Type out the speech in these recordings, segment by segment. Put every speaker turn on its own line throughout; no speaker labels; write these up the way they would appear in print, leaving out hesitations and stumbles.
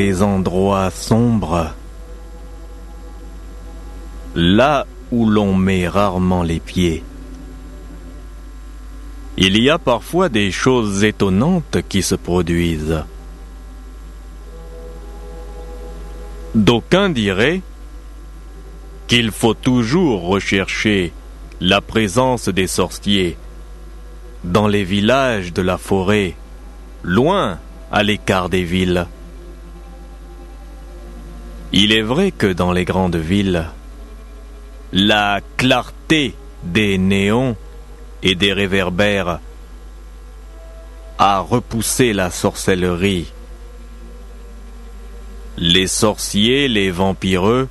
les endroits sombres, là où l'on met rarement les pieds, il y a parfois des choses étonnantes qui se produisent. D'aucuns diraient qu'il faut toujours rechercher la présence des sorciers dans les villages de la forêt, loin à l'écart des villes. Il est vrai que dans les grandes villes, la clarté des néons et des réverbères a repoussé la sorcellerie. Les sorciers, les vampireux,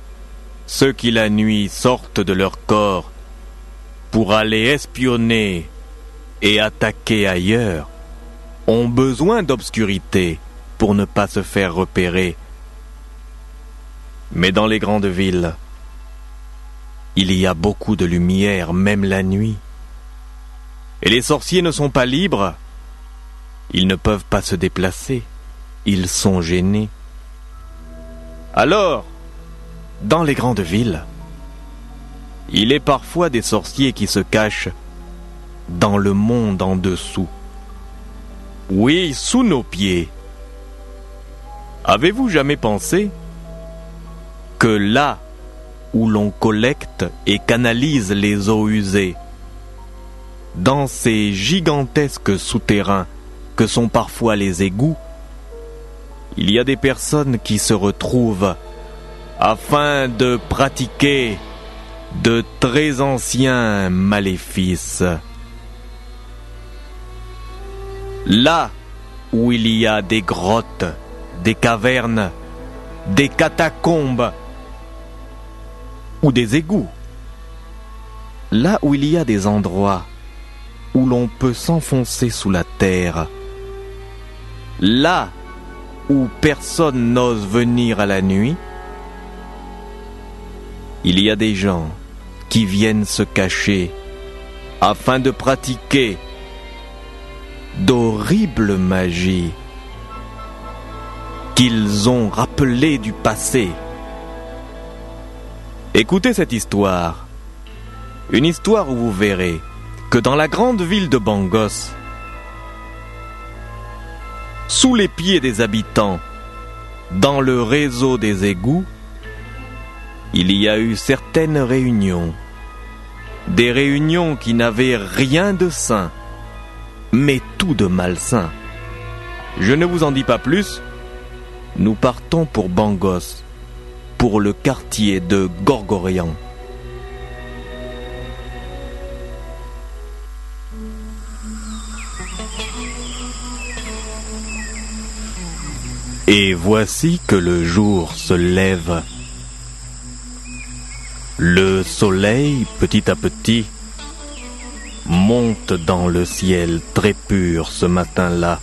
ceux qui la nuit sortent de leur corps pour aller espionner et attaquer ailleurs, ont besoin d'obscurité pour ne pas se faire repérer. Mais dans les grandes villes, il y a beaucoup de lumière, même la nuit. Et les sorciers ne sont pas libres. Ils ne peuvent pas se déplacer. Ils sont gênés. Alors, dans les grandes villes, il est parfois des sorciers qui se cachent dans le monde en dessous. Oui, sous nos pieds. Avez-vous jamais pensé que là où l'on collecte et canalise les eaux usées, dans ces gigantesques souterrains que sont parfois les égouts, il y a des personnes qui se retrouvent afin de pratiquer de très anciens maléfices. Là où il y a des grottes, des cavernes, des catacombes ou des égouts, là où il y a des endroits où l'on peut s'enfoncer sous la terre, là où personne n'ose venir à la nuit, il y a des gens qui viennent se cacher afin de pratiquer d'horribles magies qu'ils ont rappelées du passé. Écoutez cette histoire. Une histoire où vous verrez que dans la grande ville de Bangos, sous les pieds des habitants, dans le réseau des égouts, il y a eu certaines réunions. Des réunions qui n'avaient rien de sain, mais tout de malsain. Je ne vous en dis pas plus. Nous partons pour Bangos, pour le quartier de Gorgorian. Et voici que le jour se lève. Le soleil, petit à petit, monte dans le ciel très pur ce matin-là.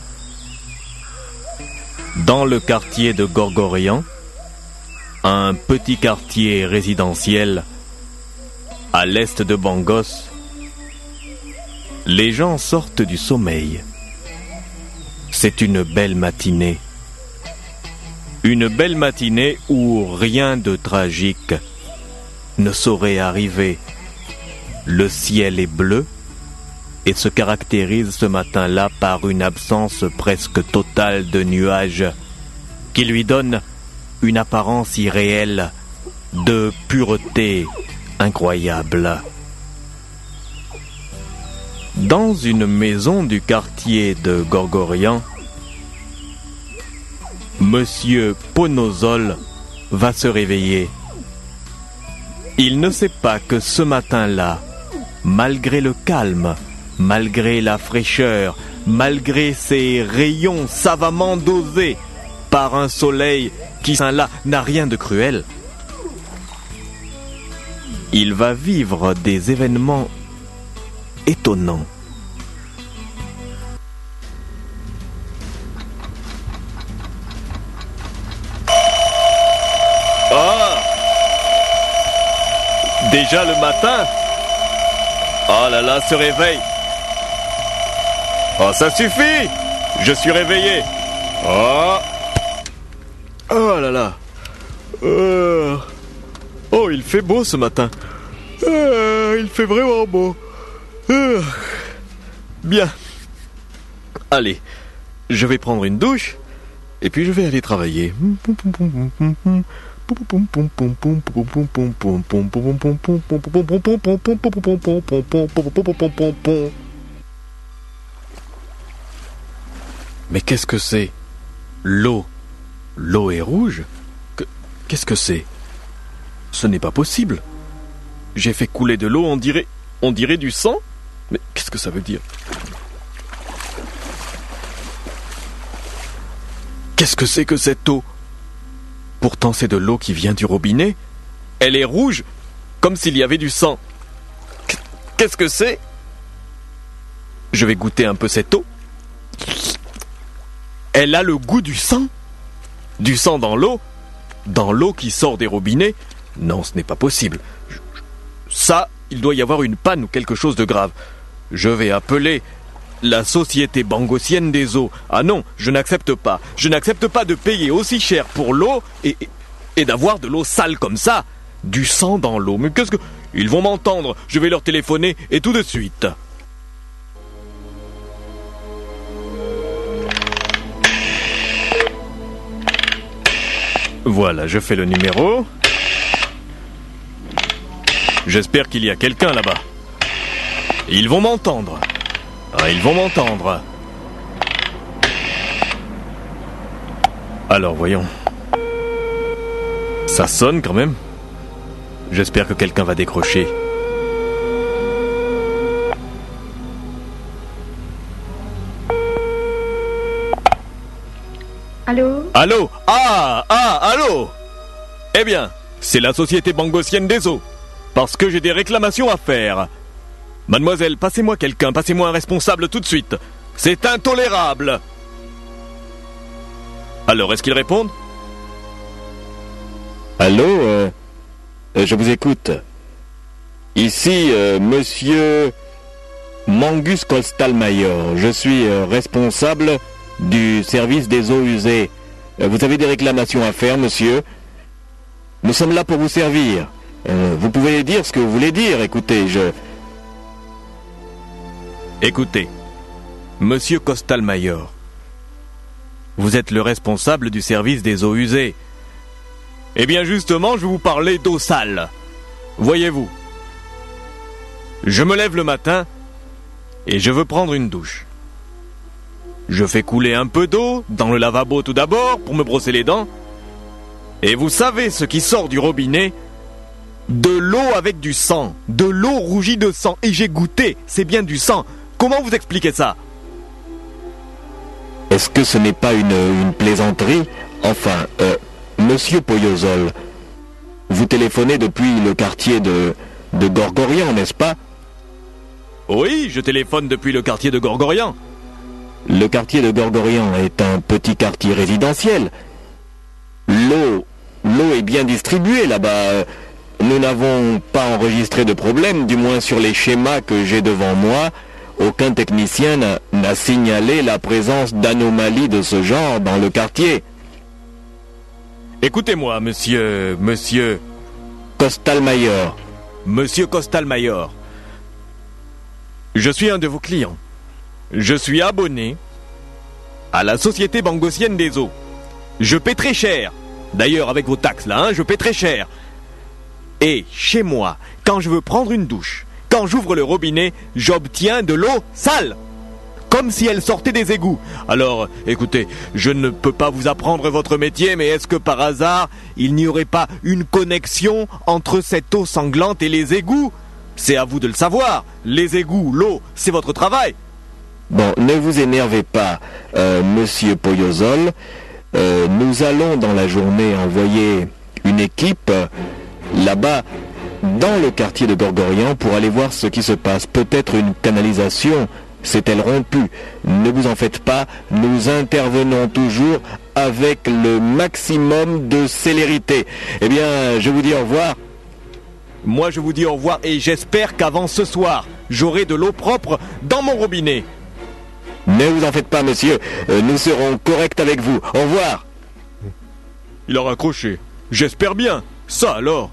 Dans le quartier de Gorgorian, un petit quartier résidentiel à l'est de Bangos, les gens sortent du sommeil. C'est une belle matinée. Une belle matinée où rien de tragique ne saurait arriver. Le ciel est bleu et se caractérise ce matin-là par une absence presque totale de nuages qui lui donne une apparence irréelle de pureté incroyable. Dans une maison du quartier de Gorgorian, Monsieur Ponozol va se réveiller. Il ne sait pas que ce matin-là, malgré le calme, malgré la fraîcheur, malgré ces rayons savamment dosés par un soleil qui, là, n'a rien de cruel, il va vivre des événements étonnants. Déjà le matin? Oh là là, ce réveil! Oh, ça suffit! Je suis réveillé! Oh! Oh! Oh là là. Oh, il fait beau ce matin. Il fait vraiment beau. Bien. Allez, je vais prendre une douche et puis je vais aller travailler. Mais qu'est-ce que c'est? L'eau. L'eau est rouge? Qu'est-ce que c'est? Ce n'est pas possible. J'ai fait couler de l'eau, on dirait du sang? Mais qu'est-ce que ça veut dire? Qu'est-ce que c'est que cette eau? Pourtant c'est de l'eau qui vient du robinet. Elle est rouge, comme s'il y avait du sang. Qu'est-ce que c'est? Je vais goûter un peu cette eau. Elle a le goût du sang. Du sang dans l'eau? Dans l'eau qui sort des robinets? Non, ce n'est pas possible. Ça, il doit y avoir une panne ou quelque chose de grave. Je vais appeler la Société Bangossienne des eaux. Ah non, je n'accepte pas. Je n'accepte pas de payer aussi cher pour l'eau et d'avoir de l'eau sale comme ça. Du sang dans l'eau. Mais qu'est-ce que... Ils vont m'entendre. Je vais leur téléphoner et tout de suite. Voilà, je fais le numéro. J'espère qu'il y a quelqu'un là-bas. Ils vont m'entendre. Ah, ils vont m'entendre. Alors, voyons. Ça sonne quand même. J'espère que quelqu'un va décrocher.
Allô?
Allô? Allô? Eh bien, c'est la Société Bangossienne des eaux. Parce que j'ai des réclamations à faire. Mademoiselle, passez-moi quelqu'un, passez-moi un responsable tout de suite. C'est intolérable. Alors, est-ce qu'ils répondent?
Allô, je vous écoute. Ici, monsieur Mangus Kostalmayor. Je suis responsable du service des eaux usées. Vous avez des réclamations à faire, monsieur? Nous sommes là pour vous servir. Vous pouvez dire ce que vous voulez dire. Écoutez,
Écoutez, monsieur Kostalmayor, vous êtes le responsable du service des eaux usées. Eh bien justement, je vais vous parler d'eau sale. Voyez-vous, je me lève le matin et je veux prendre une douche. Je fais couler un peu d'eau dans le lavabo tout d'abord pour me brosser les dents. Et vous savez ce qui sort du robinet? De l'eau avec du sang, de l'eau rougie de sang. Et j'ai goûté, c'est bien du sang. Comment vous expliquez ça?
est-ce que ce n'est pas une plaisanterie? Enfin, monsieur Poyozol, vous téléphonez depuis le quartier de Gorgorian, n'est-ce pas?
Oui, je téléphone depuis le quartier de Gorgorian.
Le quartier de Gorgorian est un petit quartier résidentiel. L'eau est bien distribuée là-bas. Nous n'avons pas enregistré de problème, du moins sur les schémas que j'ai devant moi. Aucun technicien n'a signalé la présence d'anomalies de ce genre dans le quartier.
Écoutez-moi, monsieur
Kostalmayor.
Monsieur Kostalmayor. Je suis un de vos clients. Je suis abonné à la Société Bangossienne des eaux. Je paie très cher. D'ailleurs, avec vos taxes là, je paie très cher. Et chez moi, quand je veux prendre une douche, quand j'ouvre le robinet, j'obtiens de l'eau sale. Comme si elle sortait des égouts. Alors, écoutez, je ne peux pas vous apprendre votre métier, mais est-ce que par hasard, il n'y aurait pas une connexion entre cette eau sanglante et les égouts? C'est à vous de le savoir. Les égouts, l'eau, c'est votre travail.
Bon, ne vous énervez pas, monsieur Poyozol. Nous allons dans la journée envoyer une équipe là-bas dans le quartier de Gorgorian pour aller voir ce qui se passe. Peut-être une canalisation s'est-elle rompue. Ne vous en faites pas, nous intervenons toujours avec le maximum de célérité. Eh bien, je vous dis au revoir.
Moi, je vous dis au revoir et j'espère qu'avant ce soir, j'aurai de l'eau propre dans mon robinet.
Ne vous en faites pas, monsieur. Nous serons corrects avec vous. Au revoir.
Il a raccroché. J'espère bien. Ça alors.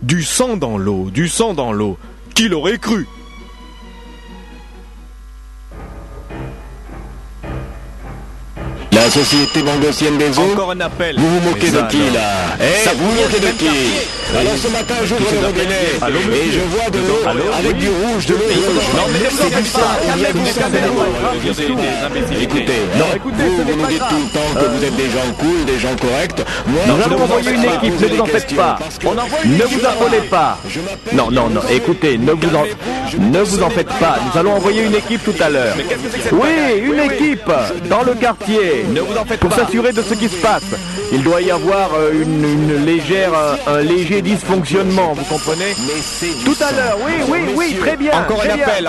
Du sang dans l'eau, du sang dans l'eau. Qui l'aurait cru?
La société bangossienne des eaux.
Encore un appel.
Vous vous moquez de qui là?
Ça
vous vous moquez de qui? Alors ce matin j'ouvre le robinet et je vois de l'eau avec du rouge, de l'eau jaune.
Non mais
c'est du sang, il y a du sang dedans. Écoutez, vous nous dites tout le temps que vous êtes des gens cool, des gens corrects. Moi,
Nous allons envoyer une équipe, ne vous en faites pas. Ne vous affolez pas. Non, écoutez, ne vous en faites pas. Nous allons envoyer une équipe tout à l'heure. Oui, une équipe dans le quartier.
Ne vous en faites
Pour
pas.
s'assurer de ce qui se passe. Il doit y avoir un léger dysfonctionnement, vous comprenez? Tout à l'heure, oui, très bien.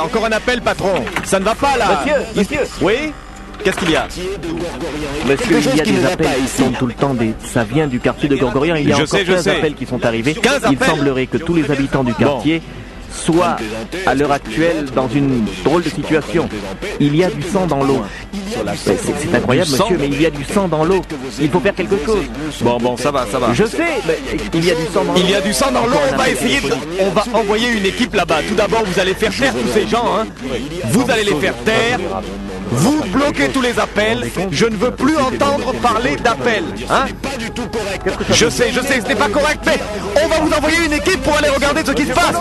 Encore un appel, patron. Ça ne va pas là.
Monsieur.
Oui? Qu'est-ce qu'il y a?
Monsieur, il y a
qui ne
des
va
appels
pas
qui
ici.
sont tout le temps ça vient du quartier de Gorgorian. Il y a
Je
encore
sais,
15
sais.
appels qui sont arrivés.
15
Il
appels.
semblerait que tous les habitants du quartier soient à l'heure actuelle dans une drôle de situation. Il y a du sang dans l'eau. C'est incroyable,
Du sang?
monsieur, mais il y a du sang dans l'eau. Il faut faire quelque chose.
Bon, ça va.
Je sais, mais il y a du sang dans l'eau.
Il y a du sang dans l'eau, on va envoyer une équipe là-bas. Tout d'abord, vous allez faire taire tous ces gens, hein. Vous allez les faire taire. Vous bloquez tous les appels. Je ne veux plus entendre parler d'appels, hein. Je sais, ce n'est pas correct, mais on va vous envoyer une équipe pour aller regarder ce qui se passe.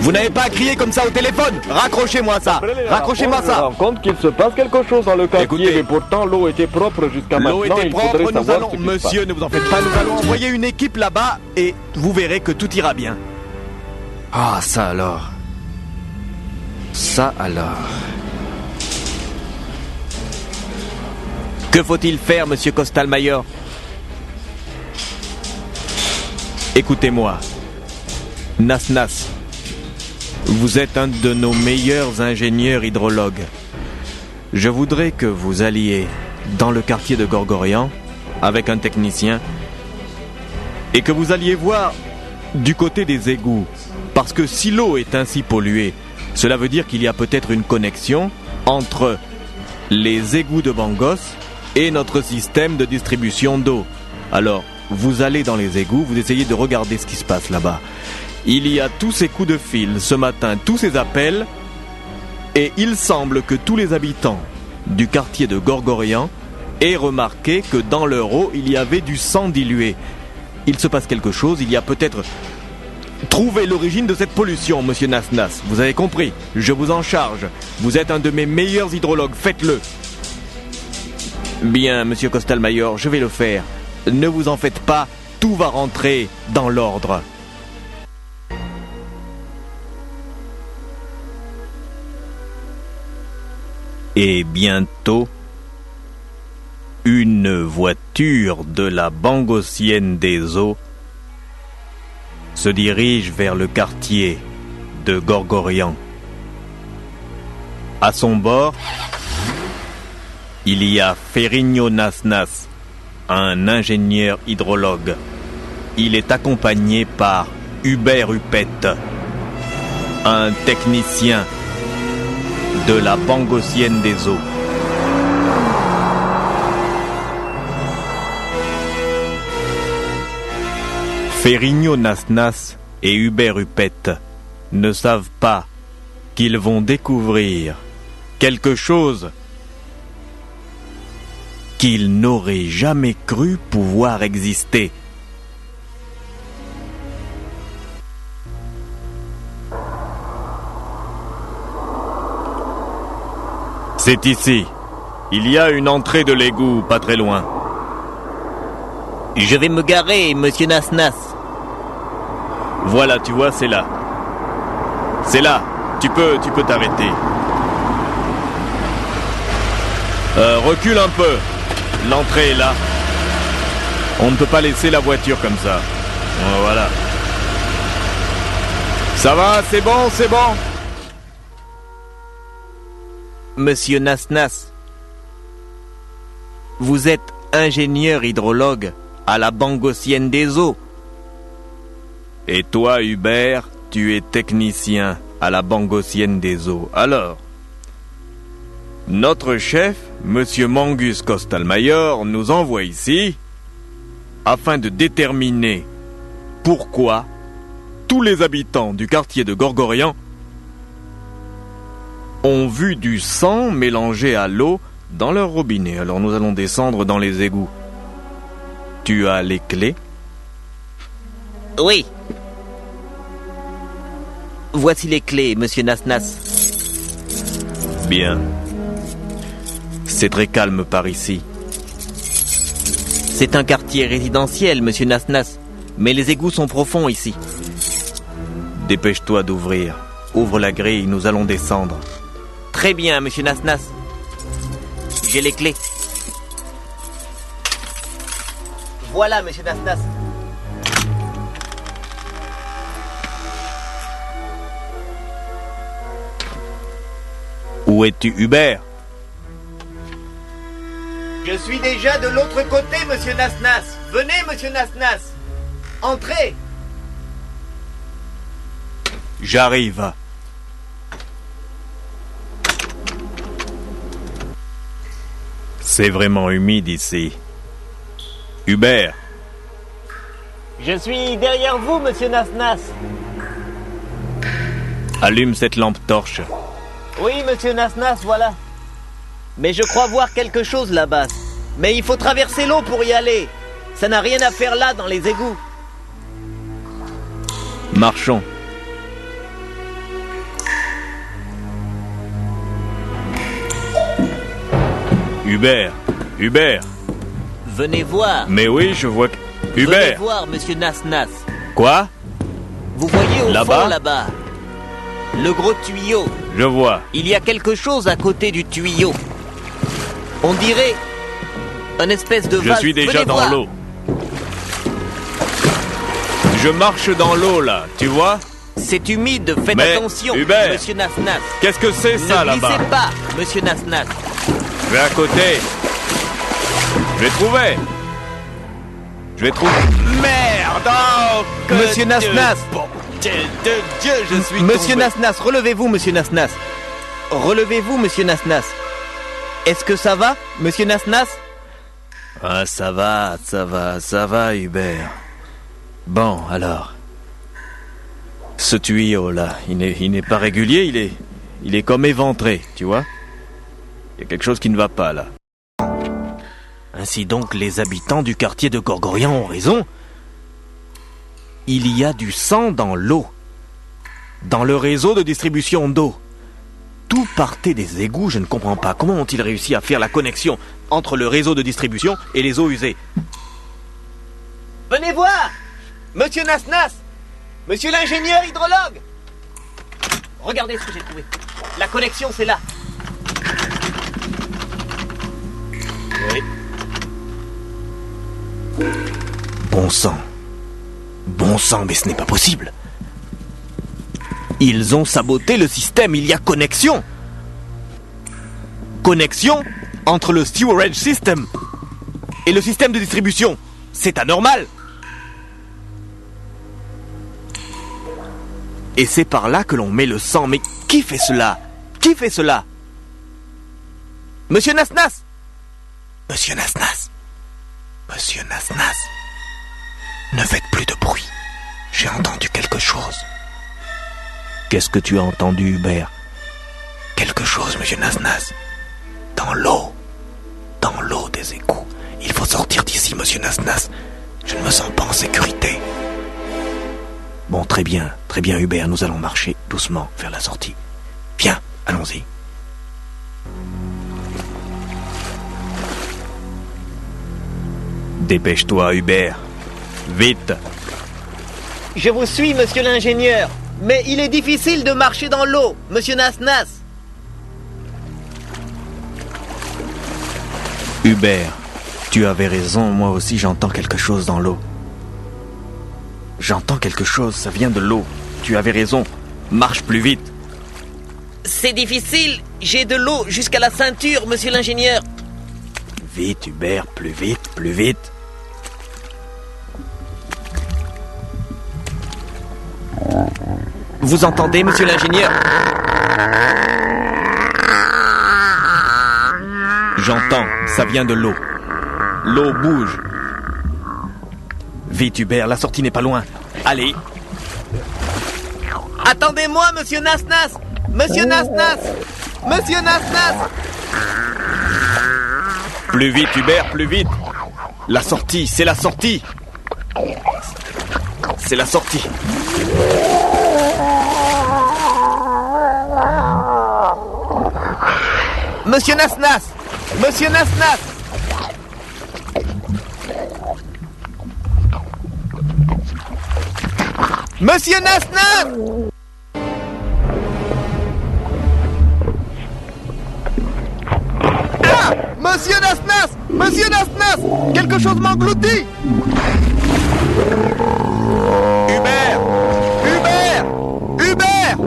Vous n'avez pas à crier comme ça au téléphone. Raccrochez-moi ça.
On se rend compte qu'il se passe quelque chose dans le quartier,
Écoutez.
mais pourtant l'eau était propre jusqu'à
L'eau
maintenant.
était
Il faudrait
propre, nous
savoir
allons...
ce qui se passe.
Monsieur, ne vous en faites pas, nous allons envoyer une équipe là-bas et vous verrez que tout ira bien. Ah, ça alors.
Que faut-il faire, monsieur Costalmayor?
Écoutez-moi. Nas, vous êtes un de nos meilleurs ingénieurs hydrologues. Je voudrais que vous alliez dans le quartier de Gorgorian avec un technicien et que vous alliez voir du côté des égouts. Parce que si l'eau est ainsi polluée, cela veut dire qu'il y a peut-être une connexion entre les égouts de Bangos et notre système de distribution d'eau. Alors, vous allez dans les égouts, vous essayez de regarder ce qui se passe là-bas. Il y a tous ces coups de fil ce matin, tous ces appels, et il semble que tous les habitants du quartier de Gorgorian aient remarqué que dans leur eau, il y avait du sang dilué. Il se passe quelque chose, il y a peut-être... Trouvez l'origine de cette pollution, monsieur Nas. Vous avez compris, je vous en charge. Vous êtes un de mes meilleurs hydrologues, faites-le. Bien, monsieur Costalmayor, je vais le faire. Ne vous en faites pas, tout va rentrer dans l'ordre. Et bientôt, une voiture de la Bangossienne des eaux se dirige vers le quartier de Gorgorian. À son bord, il y a Ferrigno Nas, un ingénieur hydrologue. Il est accompagné par Hubert Huppette, un technicien de la Bangossienne des eaux. Ferrigno Nas et Hubert Huppette ne savent pas qu'ils vont découvrir quelque chose qu'ils n'auraient jamais cru pouvoir exister. C'est ici. Il y a une entrée de l'égout pas très loin.
Je vais me garer, monsieur Nas.
Voilà, tu vois, c'est là. C'est là. Tu peux t'arrêter. Recule un peu. L'entrée est là. On ne peut pas laisser la voiture comme ça. Voilà. Ça va, c'est bon.
Monsieur Nas, vous êtes ingénieur hydrologue à la Bangossienne des eaux.
Et toi, Hubert, tu es technicien à la Bangossienne des eaux. Alors, notre chef, monsieur Mangus Costalmayor, nous envoie ici afin de déterminer pourquoi tous les habitants du quartier de Gorgorian ont vu du sang mélangé à l'eau dans leur robinet. Alors nous allons descendre dans les égouts. Tu as les clés?
Oui. Voici les clés, monsieur Nasnas.
Bien. C'est très calme par ici.
C'est un quartier résidentiel, monsieur Nasnas. Mais les égouts sont profonds ici.
Dépêche-toi d'ouvrir. Ouvre la grille, nous allons descendre.
Très bien, monsieur Nasnas. J'ai les clés. Voilà, monsieur Nasnas.
Où es-tu, Hubert?
Je suis déjà de l'autre côté, monsieur Nasnas. Venez, monsieur Nasnas. Entrez.
J'arrive. C'est vraiment humide ici. Hubert.
Je suis derrière vous, monsieur Nasnas.
Allume cette lampe torche.
Oui, monsieur Nasnas, voilà. Mais je crois voir quelque chose là-bas. Mais il faut traverser l'eau pour y aller. Ça n'a rien à faire là, dans les égouts.
Marchons. Hubert. Hubert.
Venez voir.
Mais oui, je vois que...
Venez
Hubert.
voir, monsieur Nasnas.
Quoi?
Vous voyez au
Là-bas
fond, là-bas, le gros tuyau.
Je vois.
Il y a quelque chose à côté du tuyau. On dirait une espèce de
Je
vase.
suis déjà
Venez
dans
voir.
l'eau. Je marche dans l'eau, là, tu vois?
C'est humide, faites
Mais,
attention,
Hubert,
monsieur Nasnas.
Qu'est-ce que c'est ça,
Ne
là-bas?
glissez pas, monsieur Nasnas.
Je vais à côté. Je vais trouver. Je vais trouver... Merde! Oh, que
Monsieur Nasnas.
Bon, Dieu de Dieu, je suis
Monsieur
tombé.
Nasnas, relevez-vous, monsieur Nasnas. Relevez-vous, monsieur Nasnas. Est-ce que ça va, monsieur Nasnas?
Ah, ça va, Hubert. Bon, alors... Ce tuyau-là, il n'est pas régulier, il est comme éventré, tu vois? Il y a quelque chose qui ne va pas, là. Ainsi donc, les habitants du quartier de Gorgorian ont raison. Il y a du sang dans l'eau. Dans le réseau de distribution d'eau. Tout partait des égouts, je ne comprends pas. Comment ont-ils réussi à faire la connexion entre le réseau de distribution et les eaux usées?
Venez voir, monsieur Nasnas. Monsieur l'ingénieur hydrologue. Regardez ce que j'ai trouvé. La connexion, c'est là.
Oui. Bon sang, mais ce n'est pas possible. Ils ont saboté le système, il y a connexion. Connexion entre le sewerage system et le système de distribution. C'est anormal. Et c'est par là que l'on met le sang. Mais qui fait cela? Qui fait cela? Monsieur Nasnas! Monsieur Nasnas! Monsieur Nasnas! Ne faites plus de bruit. J'ai entendu quelque chose. Qu'est-ce que tu as entendu, Hubert? Quelque chose, monsieur Nasnas. Dans l'eau. Dans l'eau des égouts. Il faut sortir d'ici, monsieur Nasnas. Je ne me sens pas en sécurité. Bon, très bien, Hubert. Nous allons marcher doucement vers la sortie. Viens, allons-y. Dépêche-toi, Hubert. Vite.
Je vous suis, monsieur l'ingénieur. Mais il est difficile de marcher dans l'eau, monsieur Nasnas.
Hubert, tu avais raison. Moi aussi, j'entends quelque chose dans l'eau. J'entends quelque chose, ça vient de l'eau. Tu avais raison. Marche plus vite.
C'est difficile. J'ai de l'eau jusqu'à la ceinture, monsieur l'ingénieur.
Vite, Hubert, plus vite, plus vite.
Vous entendez, monsieur l'ingénieur?
J'entends, ça vient de l'eau. L'eau bouge. Vite Hubert, la sortie n'est pas loin. Allez.
Attendez-moi, monsieur Nasnas! Monsieur Nasnas! Monsieur Nasnas!
Plus vite Hubert, plus vite. La sortie, c'est la sortie. C'est la sortie.
Monsieur Nasnas! Monsieur Nasnas! Monsieur Nasnas! Ah! Monsieur Nasnas! Monsieur Nasnas! Quelque chose m'engloutit!
Hubert! Hubert! Hubert!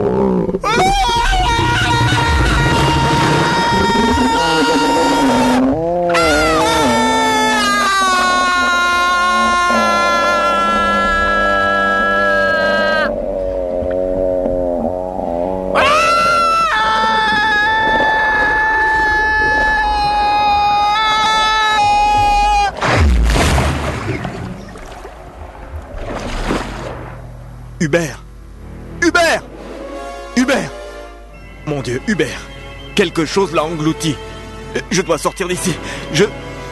Hubert! Hubert! Hubert! Mon Dieu, Hubert! Quelque chose l'a englouti. Je dois sortir d'ici.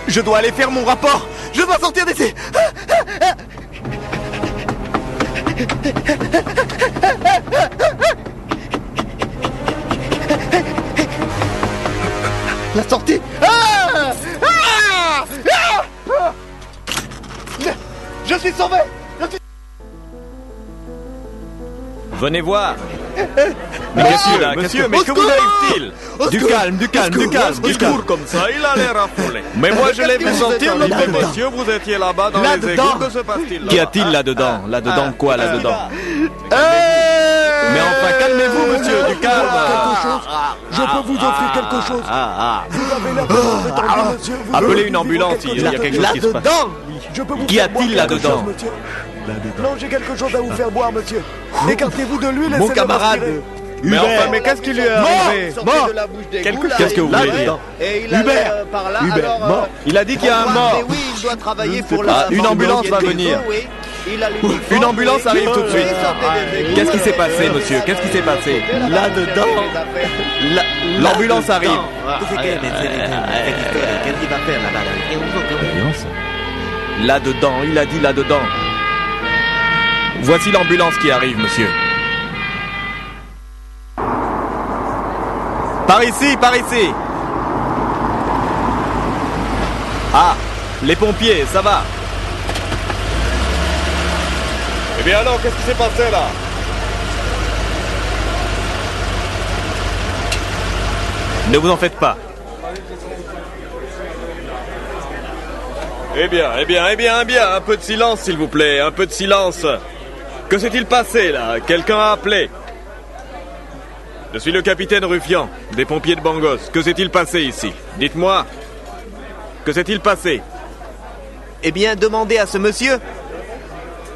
Je dois aller faire mon rapport. Je dois sortir d'ici.
La sortie! Je suis sauvé!
Venez voir. Mais qu'est-ce qu'il a, monsieur, mais que vous arrive-t-il? Du calme, du calme, du calme, du calme.
Comme ça, il a l'air affolé. Mais moi, je l'ai vu sortir, notre monsieur. Vous étiez là-bas dans les égouts. Que se passe-t-il là?
Qu'y a-t-il là-dedans? Là-dedans quoi, là-dedans? Mais enfin, calmez-vous, monsieur, du calme.
Je peux vous offrir quelque chose. Vous avez l'air détendu, monsieur.
Appelez une ambulance, il y a quelque chose qui se passe.
Je peux vous
Qu'y
faire boire
a-t-il
quelque
là-dedans?
chose, monsieur. Non, j'ai quelque chose à vous faire boire, monsieur. Écartez-vous de lui, laissez-le
Mon camarade.
m'aspirer.
Mais enfin, mais qu'est-ce qui lui est arrivé?
Mort de la bouche d'égout, là,
Qu'est-ce que vous
il
voulez
allait,
dire?
Et il allait par là, alors...
mort. Il a dit qu'il y a un
voir,
mort.
Mais oui, il doit travailler pour la...
Une ambulance va venir.
Oui. Il a l'uniforme,
Une ambulance
oui.
arrive tout de suite.
Il sortait des égouts.
Qu'est-ce qui s'est passé, monsieur? Qu'est-ce qui s'est passé?
Là-dedans.
L'ambulance arrive.
Qu'est-ce qu'il va faire là-bas?
Là-dedans, il a dit là-dedans. Voici l'ambulance qui arrive, monsieur. Par ici, par ici. Ah, les pompiers, ça va.
Eh bien alors, qu'est-ce qui s'est passé là?
Ne vous en faites pas.
Eh bien, un peu de silence s'il vous plaît, un peu de silence. Que s'est-il passé là? Quelqu'un a appelé. Je suis le capitaine Ruffian, des pompiers de Bangos. Que s'est-il passé ici? Dites-moi. Que s'est-il passé?
Eh bien, demandez à ce monsieur.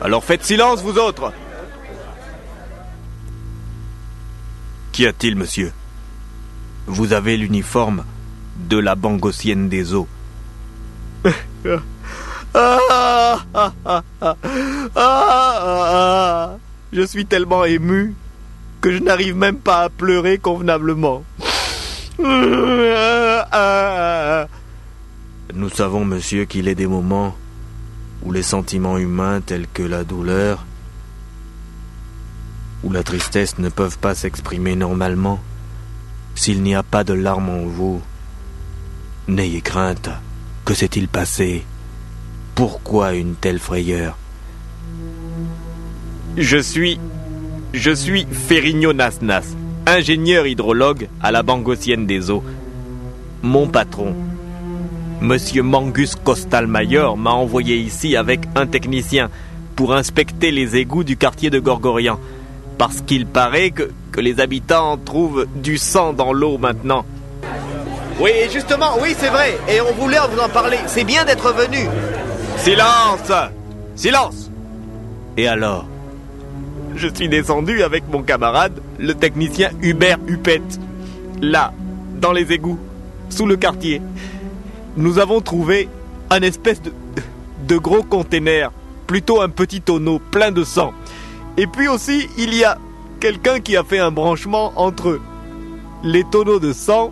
Alors faites silence, vous autres. Qu'y a-t-il, monsieur? Vous avez l'uniforme de la Bangosienne des eaux. Je suis tellement ému que je n'arrive même pas à pleurer convenablement. Nous savons, monsieur, qu'il est des moments où les sentiments humains tels que la douleur ou la tristesse ne peuvent pas s'exprimer normalement. S'il n'y a pas de larmes en vous, n'ayez crainte. Que s'est-il passé? Pourquoi une telle frayeur? Je suis Ferrigno Nasnas, ingénieur hydrologue à la Bangosienne des eaux. Mon patron, Monsieur Mangus Costalmayor, m'a envoyé ici avec un technicien pour inspecter les égouts du quartier de Gorgorian, parce qu'il paraît que les habitants trouvent du sang dans l'eau maintenant.
Oui, justement, oui, c'est vrai. Et on voulait vous en parler. C'est bien d'être venu.
Silence! Silence! Et alors? Je suis descendu avec mon camarade, le technicien Hubert Huppet. Là, dans les égouts, sous le quartier. Nous avons trouvé un espèce de gros container
plutôt un petit tonneau plein de sang. Et puis aussi, il y a quelqu'un qui a fait un branchement entre les tonneaux de sang,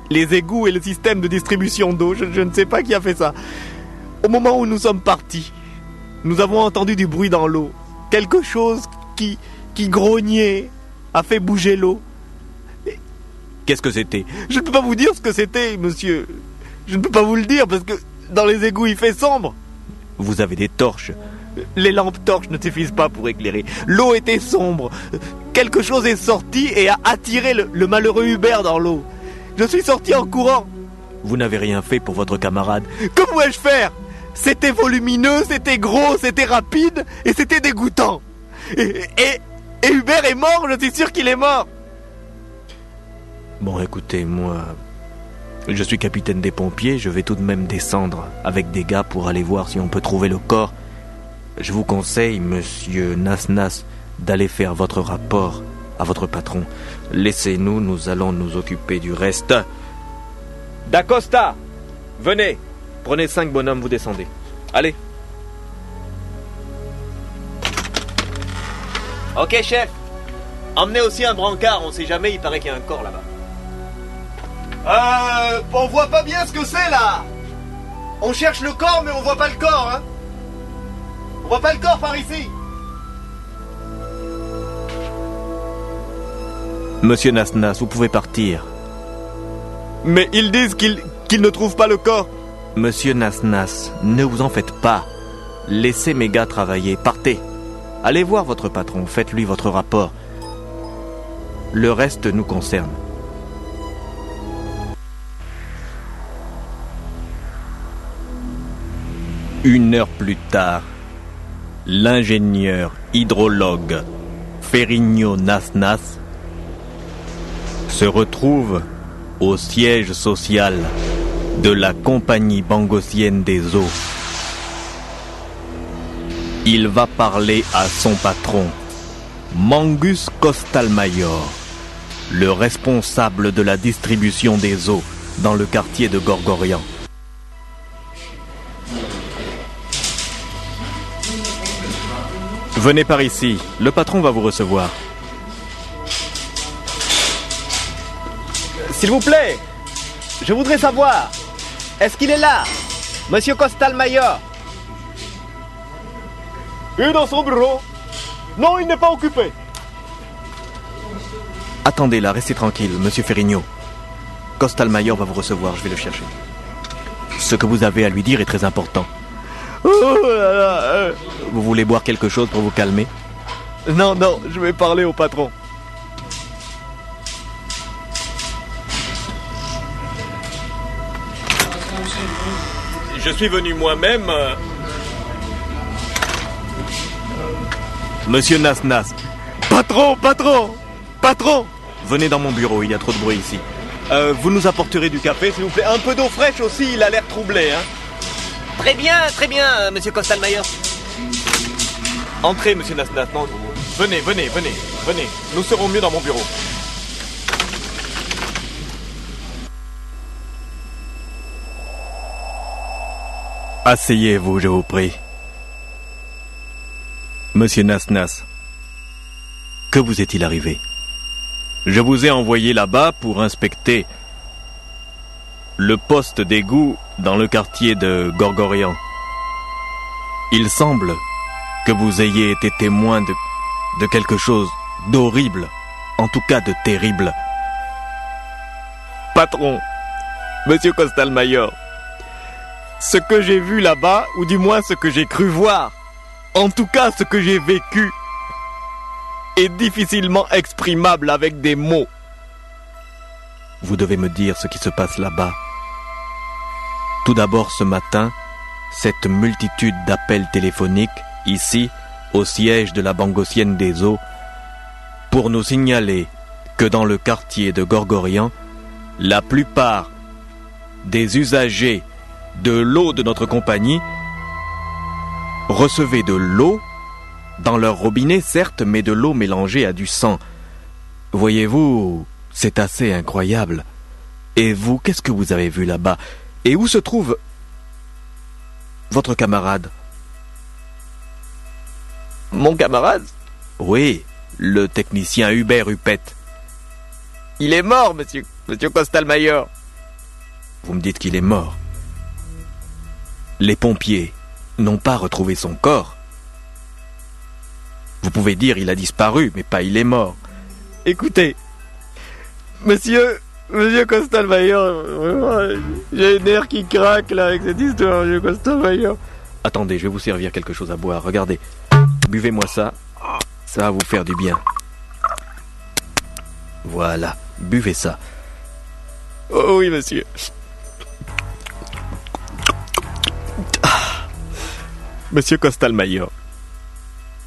les égouts et le système de distribution d'eau. Je ne sais pas qui a fait ça. Au moment où nous sommes partis, nous avons entendu du bruit dans l'eau. Quelque chose qui grognait, a fait bouger l'eau. Qu'est-ce que c'était? Je ne peux pas vous dire ce que c'était, monsieur. Je ne peux pas vous le dire parce que dans les égouts il fait sombre. Vous avez des torches. Les lampes torches ne suffisent pas pour éclairer. L'eau était sombre. Quelque chose est sorti et a attiré le malheureux Hubert dans l'eau. Je suis sorti en courant. Vous n'avez rien fait pour votre camarade. Que pouvais-je faire? C'était volumineux, c'était gros, c'était rapide et c'était dégoûtant. Et Hubert est mort, je suis sûr qu'il est mort. Bon, écoutez, moi, je suis capitaine des pompiers, je vais tout de même descendre avec des gars pour aller voir si on peut trouver le corps. Je vous conseille, monsieur Nasnas, d'aller faire votre rapport à votre patron. Laissez-nous, nous allons nous occuper du reste. D'Acosta, venez, prenez 5 bonhommes, vous descendez. Allez. Ok, chef. Emmenez aussi un brancard, on sait jamais, il paraît qu'il y a un corps là-bas. On voit pas bien ce que c'est là. On cherche le corps, mais on voit pas le corps, hein. On voit pas le corps par ici. Monsieur Nasnas, vous pouvez partir. Mais ils disent qu'ils ne trouvent pas le corps. Monsieur Nasnas, ne vous en faites pas. Laissez mes gars travailler, partez. Allez voir votre patron, faites-lui votre rapport. Le reste nous concerne. Une heure plus tard, l'ingénieur hydrologue Ferrigno Nasnas se retrouve au siège social de la Compagnie Bangossienne des eaux. Il va parler à son patron, Mangus Costalmayor, le responsable de la distribution des eaux dans le quartier de Gorgorian. Venez par ici, le patron va vous recevoir. S'il vous plaît, je voudrais savoir, est-ce qu'il est là, monsieur Costalmayor? Il est dans son bureau. Non, il n'est pas occupé. Attendez là, restez tranquille, monsieur Ferrigno. Costalmayor va vous recevoir, je vais le chercher. Ce que vous avez à lui dire est très important. Vous voulez boire quelque chose pour vous calmer? Non, je vais parler au patron. Je suis venu moi-même. Monsieur Nasnas. Patron! Venez dans mon bureau, il y a trop de bruit ici. Vous nous apporterez du café, s'il vous plaît. Un peu d'eau fraîche aussi, il a l'air troublé, hein.
Très bien, monsieur Costalmayor.
Entrez, monsieur Nasnas. Non, venez. Nous serons mieux dans mon bureau. Asseyez-vous, je vous prie. Monsieur Nasnas, que vous est-il arrivé? Je vous ai envoyé là-bas pour inspecter le poste d'égout dans le quartier de Gorgorian. Il semble que vous ayez été témoin de quelque chose d'horrible, en tout cas de terrible. Patron, monsieur Costalmayor, ce que j'ai vu là-bas, ou du moins ce que j'ai cru voir, en tout cas ce que j'ai vécu, est difficilement exprimable avec des mots. Vous devez me dire ce qui se passe là-bas. Tout d'abord ce matin, cette multitude d'appels téléphoniques, ici, au siège de la Bangossienne des eaux, pour nous signaler que dans le quartier de Gorgorian, la plupart des usagers de l'eau de notre compagnie recevaient de l'eau dans leur robinet, certes, mais de l'eau mélangée à du sang. Voyez-vous, c'est assez incroyable. Et vous, qu'est-ce que vous avez vu là-bas? Et où se trouve votre camarade?
Mon camarade?
Oui, le technicien Hubert Huppet.
Il est mort, monsieur Kostalmayer.
Vous me dites qu'il est mort. Les pompiers n'ont pas retrouvé son corps. Vous pouvez dire il a disparu, mais pas il est mort.
Écoutez, monsieur Kostalmayer, j'ai un nerf qui craque là avec cette histoire, monsieur Kostalmayer.
Attendez, je vais vous servir quelque chose à boire. Regardez, buvez-moi ça. Ça va vous faire du bien. Voilà, buvez ça.
Oh oui, monsieur. Monsieur Kostalmayer,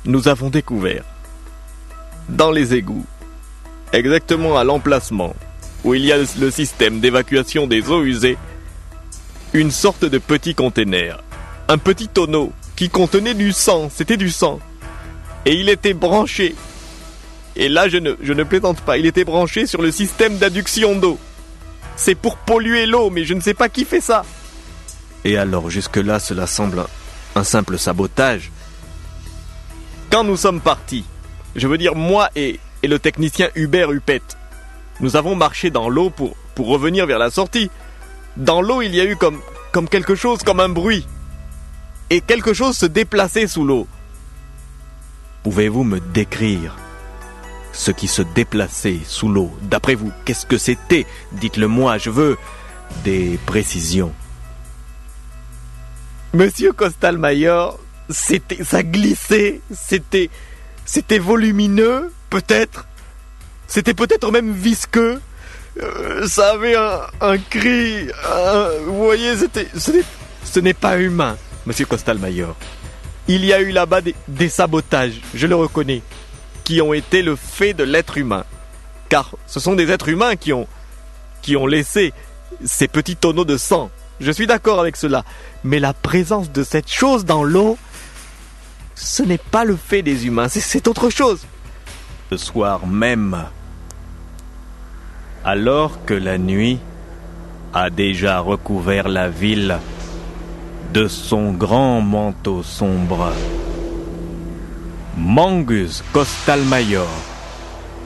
nous avons découvert, dans les égouts, exactement à l'emplacement où il y a le système d'évacuation des eaux usées, une sorte de petit container, un petit tonneau qui contenait du sang, c'était du sang. Et il était branché, et là je ne plaisante pas, il était branché sur le système d'adduction d'eau. C'est pour polluer l'eau, mais je ne sais pas qui fait ça.
Et alors, jusque-là, cela semble un simple sabotage.
Quand nous sommes partis, je veux dire moi et le technicien Hubert Huppet, nous avons marché dans l'eau pour revenir vers la sortie. Dans l'eau, il y a eu comme quelque chose, comme un bruit. Et quelque chose se déplaçait sous l'eau.
Pouvez-vous me décrire ce qui se déplaçait sous l'eau? D'après vous, qu'est-ce que c'était? Dites-le moi, je veux des précisions.
Monsieur Kostalmayer, ça glissait, c'était volumineux, peut-être. C'était peut-être même visqueux. Ça avait un cri, vous voyez, ce n'est pas humain, monsieur Kostalmayer. Il y a eu là-bas des sabotages, je le reconnais, qui ont été le fait de l'être humain. Car ce sont des êtres humains qui ont laissé ces petits tonneaux de sang. Je suis d'accord avec cela. Mais la présence de cette chose dans l'eau, ce n'est pas le fait des humains, c'est autre chose.
Le soir même, alors que la nuit a déjà recouvert la ville de son grand manteau sombre, Mangus Kostalmayer,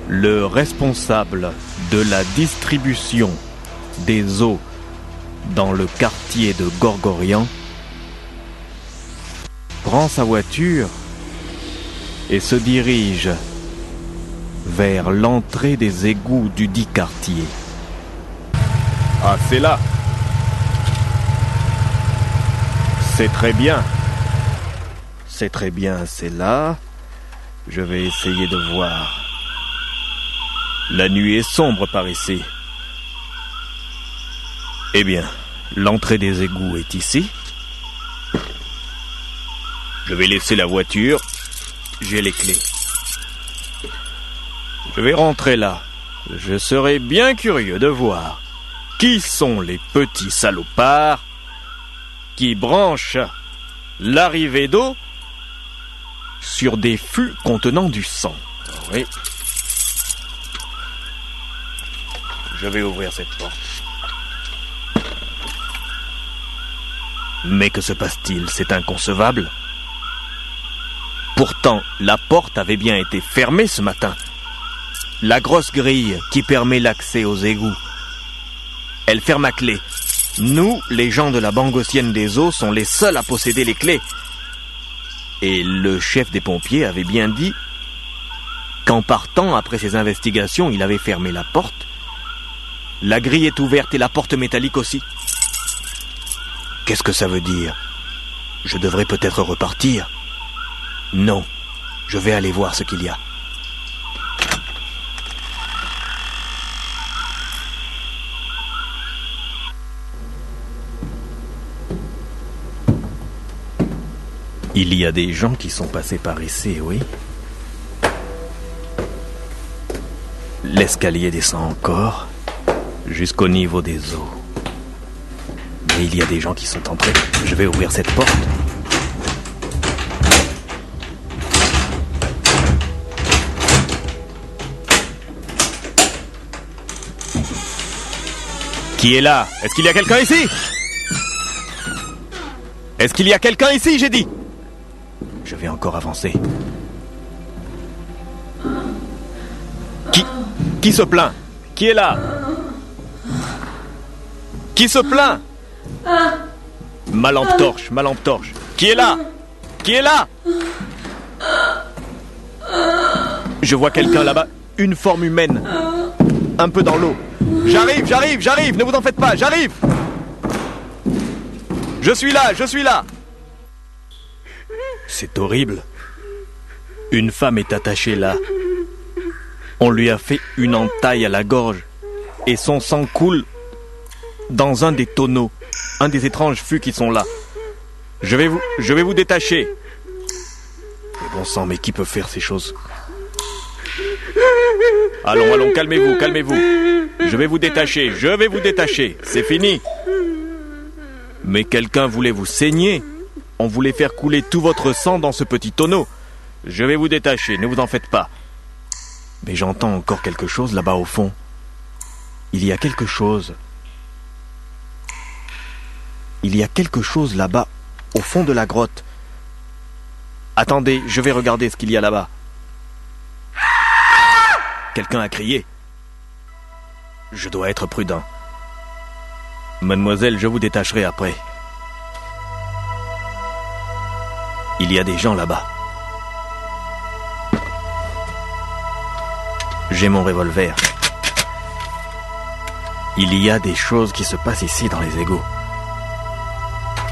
le responsable de la distribution des eaux dans le quartier de Gorgorian, prend sa voiture et se dirige vers l'entrée des égouts du dit quartier.
Ah, c'est là. C'est très bien.
C'est très bien, c'est là. Je vais essayer de voir. La nuit est sombre par ici. Eh bien, l'entrée des égouts est ici. Je vais laisser la voiture. J'ai les clés. Je vais rentrer là. Je serai bien curieux de voir qui sont les petits salopards qui branchent l'arrivée d'eau sur des fûts contenant du sang. Oui. Je vais ouvrir cette porte. Mais que se passe-t-il? C'est inconcevable. Pourtant, la porte avait bien été fermée ce matin. La grosse grille qui permet l'accès aux égouts, elle ferme à clé. Nous, les gens de la Bangossienne des Eaux, sont les seuls à posséder les clés. Et le chef des pompiers avait bien dit qu'en partant après ses investigations, il avait fermé la porte. La grille est ouverte et la porte métallique aussi. Qu'est-ce que ça veut dire? Je devrais peut-être repartir. Non, je vais aller voir ce qu'il y a. Il y a des gens qui sont passés par ici, oui. L'escalier descend encore jusqu'au niveau des eaux. Mais il y a des gens qui sont entrés. Je vais ouvrir cette porte. Qui est là? Est-ce qu'il y a quelqu'un ici? Est-ce qu'il y a quelqu'un ici, j'ai dit? Je vais encore avancer. Qui se plaint? Qui est là? Qui se plaint? Ma lampe torche, ma lampe torche. Qui est là? Qui est là? Je vois quelqu'un là-bas, une forme humaine, un peu dans l'eau. J'arrive, ne vous en faites pas, j'arrive. Je suis là. C'est horrible. Une femme est attachée là. On lui a fait une entaille à la gorge et son sang coule dans un des tonneaux, un des étranges fûts qui sont là. Je vais vous détacher. Mais bon sang, mais qui peut faire ces choses? Allons, calmez-vous. Je vais vous détacher, c'est fini. Mais quelqu'un voulait vous saigner. On voulait faire couler tout votre sang dans ce petit tonneau. Je vais vous détacher, ne vous en faites pas. Mais j'entends encore quelque chose là-bas au fond. Il y a quelque chose. Il y a quelque chose là-bas, au fond de la grotte. Attendez, je vais regarder ce qu'il y a là-bas. Quelqu'un a crié. Je dois être prudent. Mademoiselle, je vous détacherai après. Il y a des gens là-bas. J'ai mon revolver. Il y a des choses qui se passent ici dans les égouts.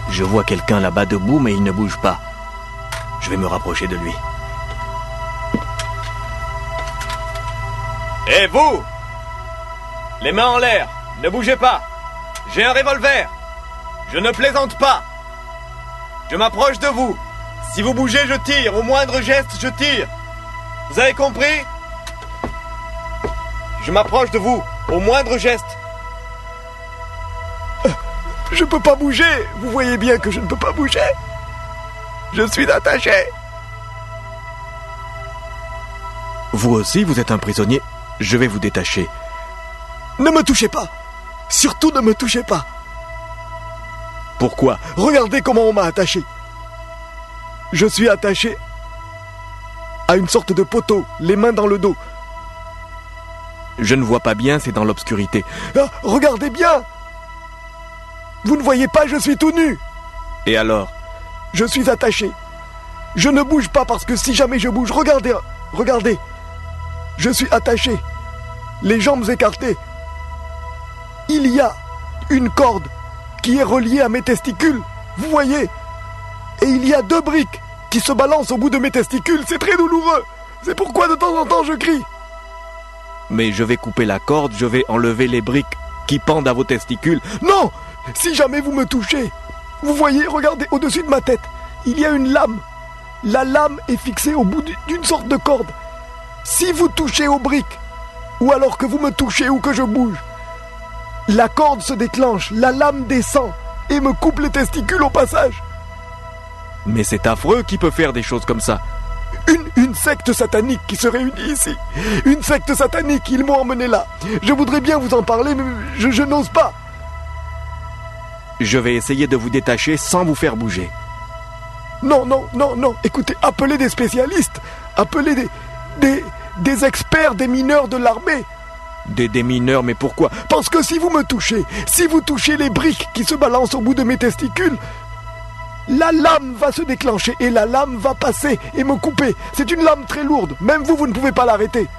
Je vois quelqu'un là-bas debout, mais il ne bouge pas. Je vais me rapprocher de lui. Et vous! Les mains en l'air, ne bougez pas! J'ai un revolver! Je ne plaisante pas! Je m'approche de vous! Si vous bougez, je tire! Au moindre geste, je tire! Vous avez compris? Je m'approche de vous! Au moindre geste!
Je peux pas bouger. Vous voyez bien que je ne peux pas bouger. Je suis attaché.
Vous aussi, vous êtes un prisonnier. Je vais vous détacher.
Ne me touchez pas. Surtout ne me touchez pas.
Pourquoi?
Regardez comment on m'a attaché. Je suis attaché à une sorte de poteau, les mains dans le dos.
Je ne vois pas bien, c'est dans l'obscurité.
Ah, regardez bien. Vous ne voyez pas, je suis tout nu.
Et alors?
Je suis attaché. Je ne bouge pas parce que si jamais je bouge, regardez. Je suis attaché. Les jambes écartées. Il y a une corde qui est reliée à mes testicules. Vous voyez? Et il y a 2 briques qui se balancent au bout de mes testicules. C'est très douloureux. C'est pourquoi de temps en temps je crie.
Mais je vais couper la corde, je vais enlever les briques qui pendent à vos testicules.
Non! Si jamais vous me touchez, vous voyez, regardez, au-dessus de ma tête, il y a une lame. La lame est fixée au bout d'une sorte de corde. Si vous touchez aux briques, ou alors que vous me touchez ou que je bouge, la corde se déclenche, la lame descend et me coupe les testicules au passage.
Mais c'est affreux, qui peut faire des choses comme ça?
Une secte satanique qui se réunit ici. Une secte satanique, ils m'ont emmené là. Je voudrais bien vous en parler, mais je n'ose pas.
Je vais essayer de vous détacher sans vous faire bouger.
Non. Écoutez, appelez des spécialistes. Appelez des experts, des mineurs de l'armée.
Des mineurs, mais pourquoi?
Parce que si vous me touchez, si vous touchez les briques qui se balancent au bout de mes testicules, la lame va se déclencher et la lame va passer et me couper. C'est une lame très lourde. Même vous ne pouvez pas l'arrêter.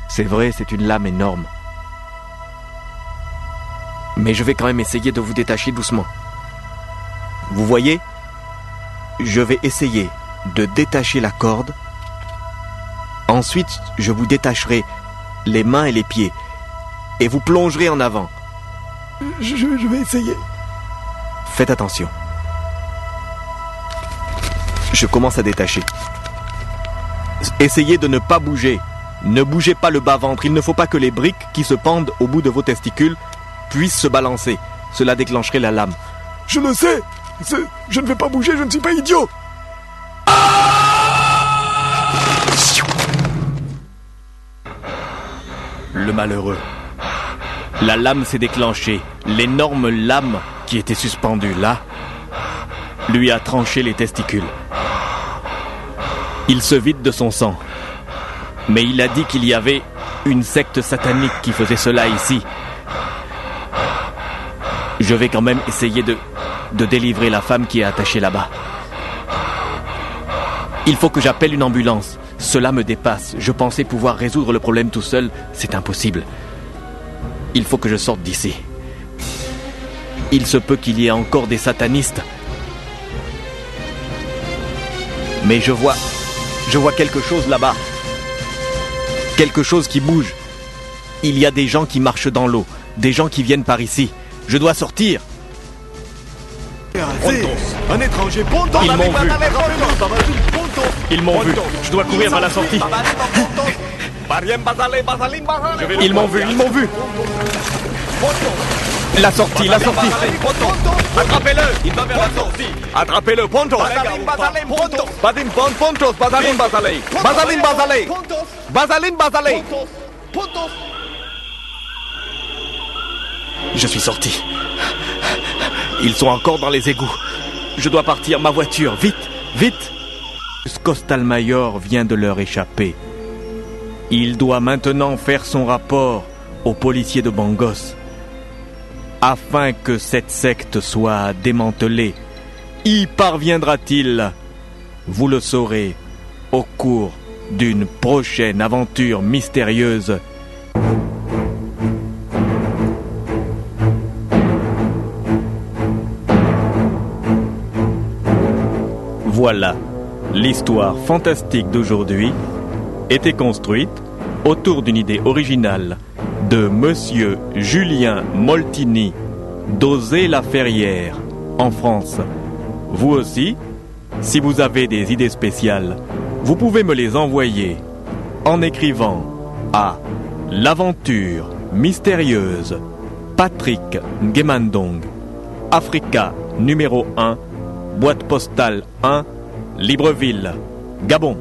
C'est vrai, c'est une lame énorme. Mais je vais quand même essayer de vous détacher doucement. Vous voyez? Je vais essayer de détacher la corde. Ensuite, je vous détacherai les mains et les pieds. Et vous plongerez en avant.
Je vais essayer.
Faites attention. Je commence à détacher. Essayez de ne pas bouger. Ne bougez pas le bas-ventre. Il ne faut pas que les briques qui se pendent au bout de vos testicules puissent se balancer. Cela déclencherait la lame.
Je le sais. Je ne vais pas bouger, je ne suis pas idiot.
Le malheureux. La lame s'est déclenchée. L'énorme lame qui était suspendue là lui a tranché les testicules. Il se vide de son sang. Mais il a dit qu'il y avait une secte satanique qui faisait cela ici. Je vais quand même essayer de délivrer la femme qui est attachée là-bas. Il faut que j'appelle une ambulance. Cela me dépasse. Je pensais pouvoir résoudre le problème tout seul. C'est impossible. Il faut que je sorte d'ici. Il se peut qu'il y ait encore des satanistes. Mais je vois quelque chose là-bas. Quelque chose qui bouge. Il y a des gens qui marchent dans l'eau. Des gens qui viennent par ici. Je dois sortir.
Un étranger,
Ils m'ont vu. Ils m'ont vu. Je dois courir vers la sortie. Ils m'ont vu. La sortie.
Attrapez-le, il va vers la sortie. Attrapez-le, pontos. Badim pontos, basalim basalei. Basalim basalei.
Je suis sorti. Ils sont encore dans les égouts. Je dois partir, ma voiture, vite. Costalmayor vient de leur échapper. Il doit maintenant faire son rapport aux policiers de Bangos. Afin que cette secte soit démantelée, y parviendra-t-il? Vous le saurez au cours d'une prochaine aventure mystérieuse. Voilà, l'histoire fantastique d'aujourd'hui était construite autour d'une idée originale de Monsieur Julien Moltini d'Ozay-la-Ferrière, en France. Vous aussi, si vous avez des idées spéciales, vous pouvez me les envoyer en écrivant à l'aventure mystérieuse Patrick Nguemandong, Africa numéro 1, boîte postale 1, Libreville, Gabon.